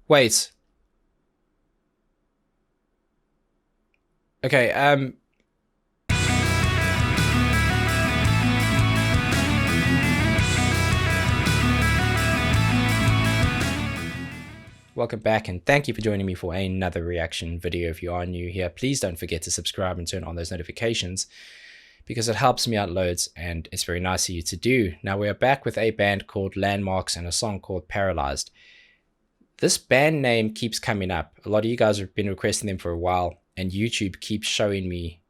Wait. Okay, welcome back and thank you for joining me for another reaction video. If you are new here, please don't forget to subscribe and turn on those notifications because it helps me out loads and it's very nice of you to do. Now we are back with a band called Landmvrks and a song called Paralyzed. This band name keeps coming up. A lot of you guys have been requesting them for a while and YouTube keeps showing me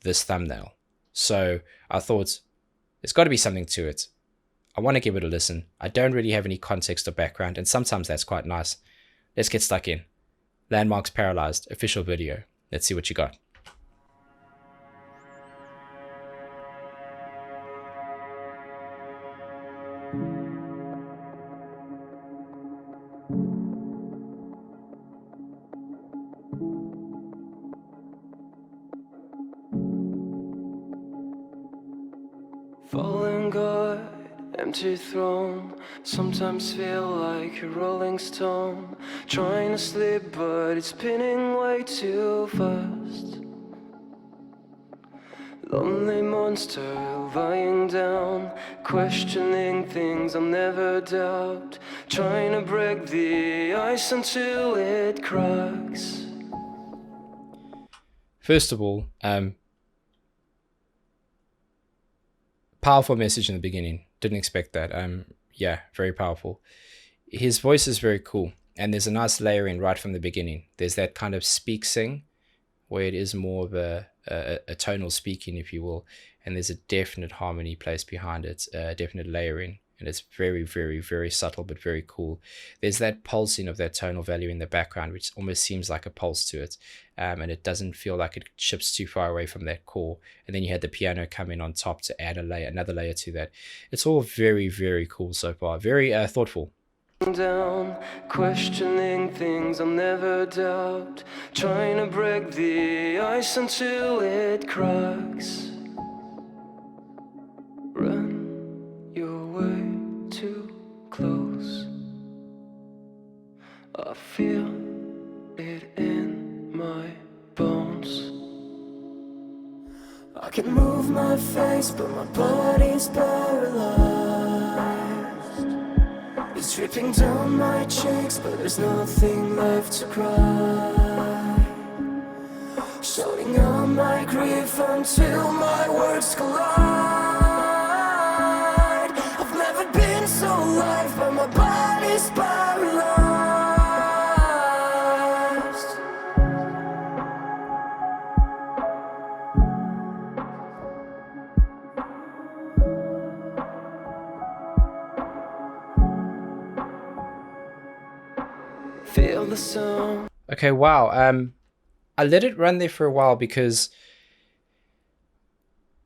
this thumbnail. So I thought there's got to be something to it. I want to give it a listen. I don't really have any context or background and sometimes that's quite nice. Let's get stuck in. Landmvrks Paralyzed, official video. Let's see what you got. Fallen God, empty throne. Sometimes feel like a rolling stone. Trying to sleep but it's spinning way too fast. Lonely monster lying down, questioning things I'll never doubt. Trying to break the ice until it cracks. First of all, powerful message in the beginning. Didn't expect that. Yeah, very powerful. His voice is very cool, and there's a nice layering right from the beginning. There's that kind of speak sing, where it is more of a tonal speaking, if you will, and there's a definite harmony placed behind it, definite layering, and it's very, very, very subtle but very cool. There's that pulsing of that tonal value in the background, which almost seems like a pulse to it, and it doesn't feel like it chips too far away from that core. And then you had the piano come in on top to add another layer to that. It's all very, very cool so far. Very thoughtful. Down, questioning things I'll never doubt. Trying to break the ice until it cracks. Run, you're way too close. I feel it in my bones. I can move my face, but my body's paralyzed. It's dripping down my cheeks, but there's nothing left to cry. Shouting out my grief until my words collide. I've never been so alive, but my body's paralyzed. Feel the sound. Okay, wow. I let it run there for a while because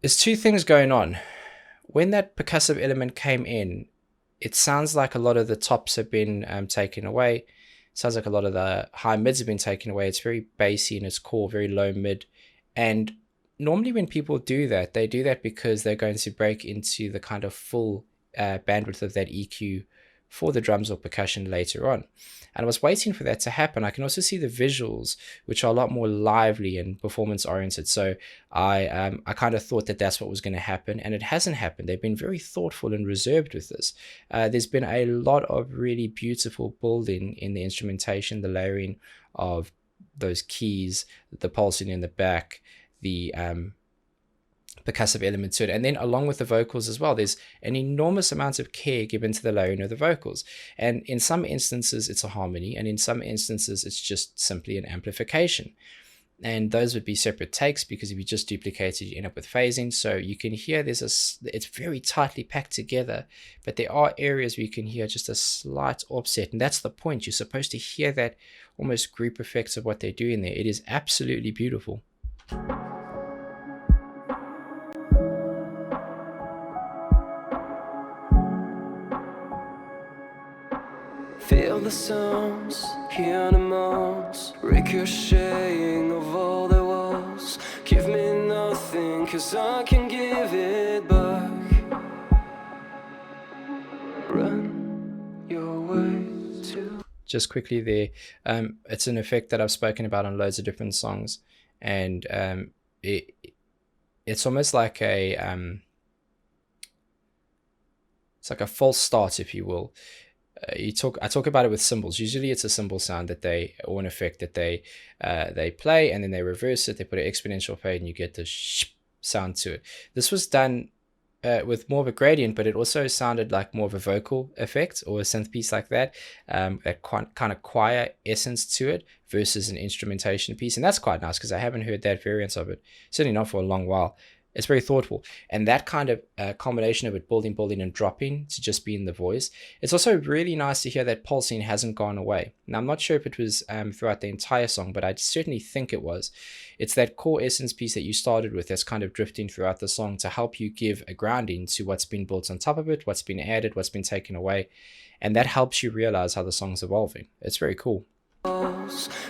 there's two things going on. When that percussive element came in, it sounds like a lot of the tops have been taken away. It sounds like a lot of the high mids have been taken away. It's very bassy in its core, very low mid. And normally when people do that, they do that because they're going to break into the kind of full bandwidth of that EQ for the drums or percussion later on. And I was waiting for that to happen. I can also see the visuals, which are a lot more lively and performance oriented. So I kind of thought that that's what was going to happen, and it hasn't happened. They've been very thoughtful and reserved with this. There's been a lot of really beautiful building in the instrumentation, the layering of those keys, the pulsing in the back, the percussive element to it, and then along with the vocals as well, there's an enormous amount of care given to the layering of the vocals. And in some instances it's a harmony, and in some instances it's just simply an amplification, and those would be separate takes, because if you just duplicate it you end up with phasing. So you can hear it's very tightly packed together, but there are areas where you can hear just a slight offset, and that's the point. You're supposed to hear that almost group effects of what they're doing there. It is absolutely beautiful. Feel the sounds, hear the moans, ricocheting of all the walls. Give me nothing, cause I can give it back. Run your way to... just quickly there. It's an effect that I've spoken about on loads of different songs, and it's almost like it's like a false start, if you will. I talk about it with cymbals. Usually it's a cymbal sound that or an effect that they play, and then they reverse it. They put an exponential fade, and you get the sh sound to it. This was done with more of a gradient, but it also sounded like more of a vocal effect or a synth piece like that, that kind of choir essence to it versus an instrumentation piece. And that's quite nice because I haven't heard that variance of it, certainly not for a long while. It's very thoughtful. And that kind of combination of it building, and dropping to just be in the voice. It's also really nice to hear that pulsing hasn't gone away. Now, I'm not sure if it was throughout the entire song, but I certainly think it was. It's that core essence piece that you started with that's kind of drifting throughout the song to help you give a grounding to what's been built on top of it, what's been added, what's been taken away. And that helps you realize how the song's evolving. It's very cool.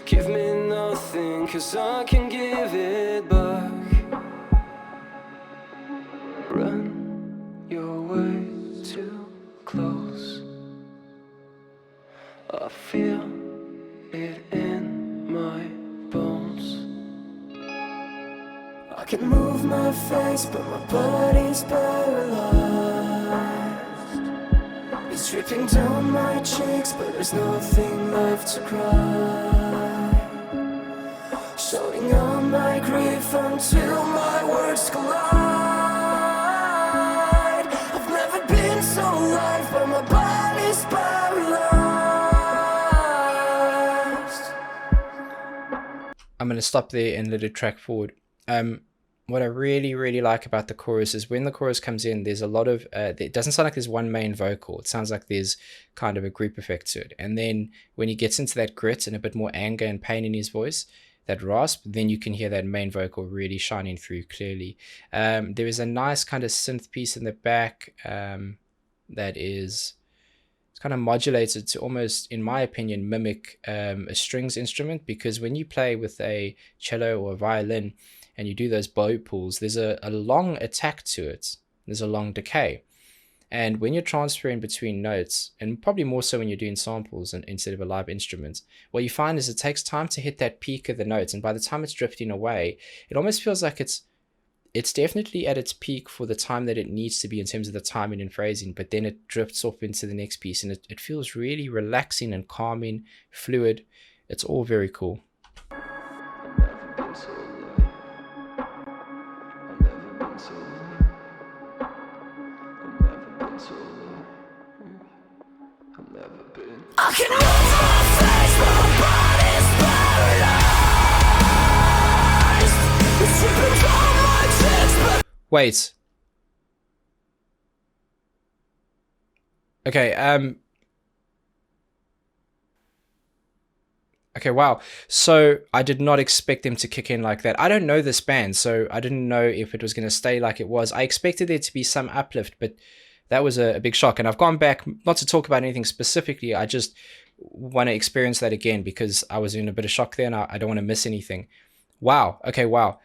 Give me nothing, 'cause I can give it back. Run your way too close. I feel it in my bones. I can move my face, but my body's paralyzed. It's dripping down my cheeks, but there's nothing left to cry. Shouting out my grief until my words collide. I've never been so alive, but my body's paralyzed. I'm going to stop there and let it track forward. What I really like about the chorus is when the chorus comes in, there's a lot of, it doesn't sound like there's one main vocal. It sounds like there's kind of a group effect to it. And then when he gets into that grit and a bit more anger and pain in his voice, that rasp, then you can hear that main vocal really shining through clearly. There is a nice kind of synth piece in the back that is kind of modulated to almost, in my opinion, mimic a strings instrument, because when you play with a cello or a violin and you do those bow pulls, there's a long attack to it. There's a long decay. And when you're transferring between notes, and probably more so when you're doing samples instead of a live instrument, what you find is it takes time to hit that peak of the notes. And by the time it's drifting away, it almost feels like it's definitely at its peak for the time that it needs to be in terms of the timing and phrasing, but then it drifts off into the next piece, and it feels really relaxing and calming, fluid. It's all very cool. I can move my face, but my body's paralyzed. It's dripping down my cheeks, but Wait. Okay, okay, wow. So I did not expect them to kick in like that. I don't know this band, so I didn't know if it was going to stay like it was. I expected there to be some uplift, but that was a big shock. And I've gone back, not to talk about anything specifically, I just want to experience that again because I was in a bit of shock there and I don't want to miss anything. Wow. Okay, wow.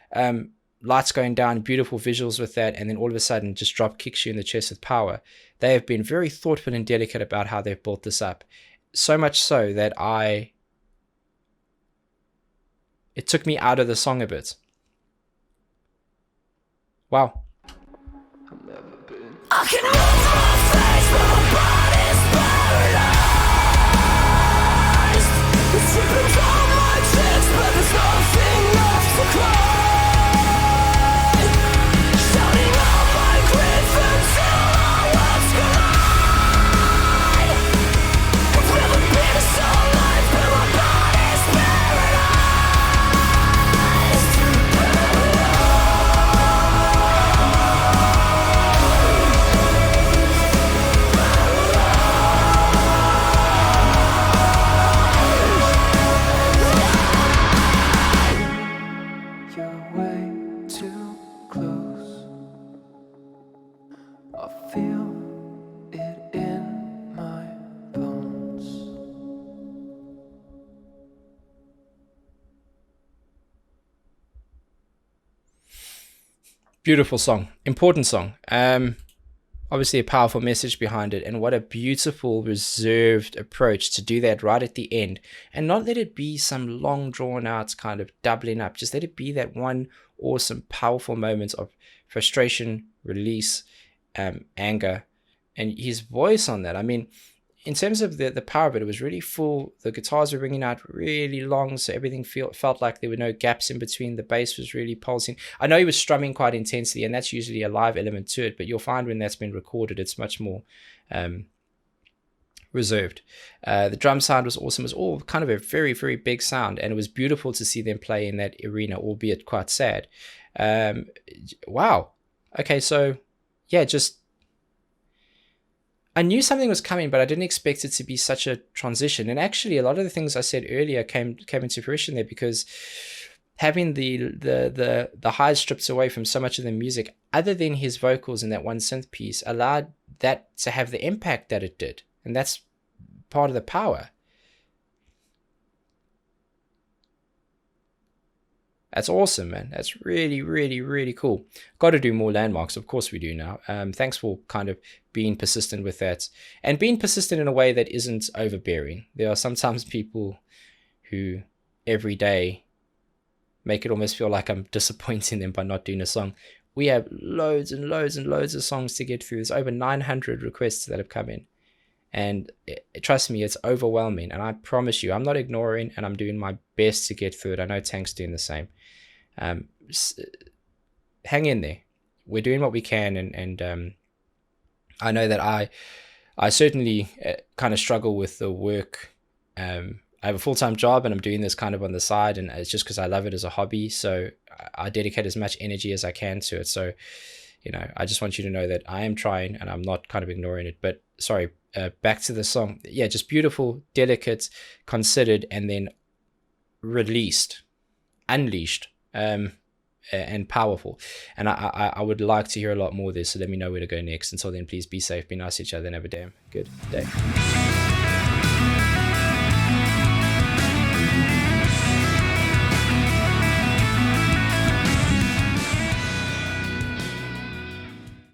Lights going down, beautiful visuals with that, and then all of a sudden just drop kicks you in the chest with power. They have been very thoughtful and delicate about how they've built this up. So much so that it took me out of the song a bit. Wow. I can move my face, but my body's paralyzed. It's dripping down my cheeks, but there's nothing left to cry. Shouting out my grief until our words collide. I've never been so alive, but my body's paralyzed. You're way too close. I feel it in my bones. Beautiful song. Important song. obviously a powerful message behind it, and what a beautiful reserved approach to do that right at the end, and not let it be some long drawn out kind of doubling up. Just let it be that one awesome powerful moment of frustration, release, anger, and his voice on that. I mean, in terms of the power of it, it was really full. The guitars were ringing out really long, so everything felt like there were no gaps in between. The bass was really pulsing. I know he was strumming quite intensely, and that's usually a live element to it, but you'll find when that's been recorded, it's much more reserved. The drum sound was awesome. It was all kind of a very, very big sound, and it was beautiful to see them play in that arena, albeit quite sad. Wow. Okay, so yeah, just I knew something was coming, but I didn't expect it to be such a transition. And actually, a lot of the things I said earlier came into fruition there, because having the highs stripped away from so much of the music, other than his vocals in that one synth piece, allowed that to have the impact that it did, and that's part of the power. That's awesome, man. That's really, really, really cool. Got to do more Landmvrks. Of course we do now. Thanks for kind of being persistent with that, and being persistent in a way that isn't overbearing. There are sometimes people who every day make it almost feel like I'm disappointing them by not doing a song. We have loads and loads and loads of songs to get through. There's over 900 requests that have come in. And trust me, it's overwhelming. And I promise you, I'm not ignoring, and I'm doing my best to get through it. I know Tank's doing the same. Hang in there. We're doing what we can. And I know that I certainly kind of struggle with the work. I have a full-time job, and I'm doing this kind of on the side. And it's just because I love it as a hobby. So I dedicate as much energy as I can to it. So, I just want you to know that I am trying, and I'm not kind of ignoring it. But sorry, back to the song. Yeah, just beautiful, delicate, considered, and then released, unleashed, and powerful. And I would like to hear a lot more of this, so let me know where to go next. Until then, please be safe, be nice to each other, and have a damn good day.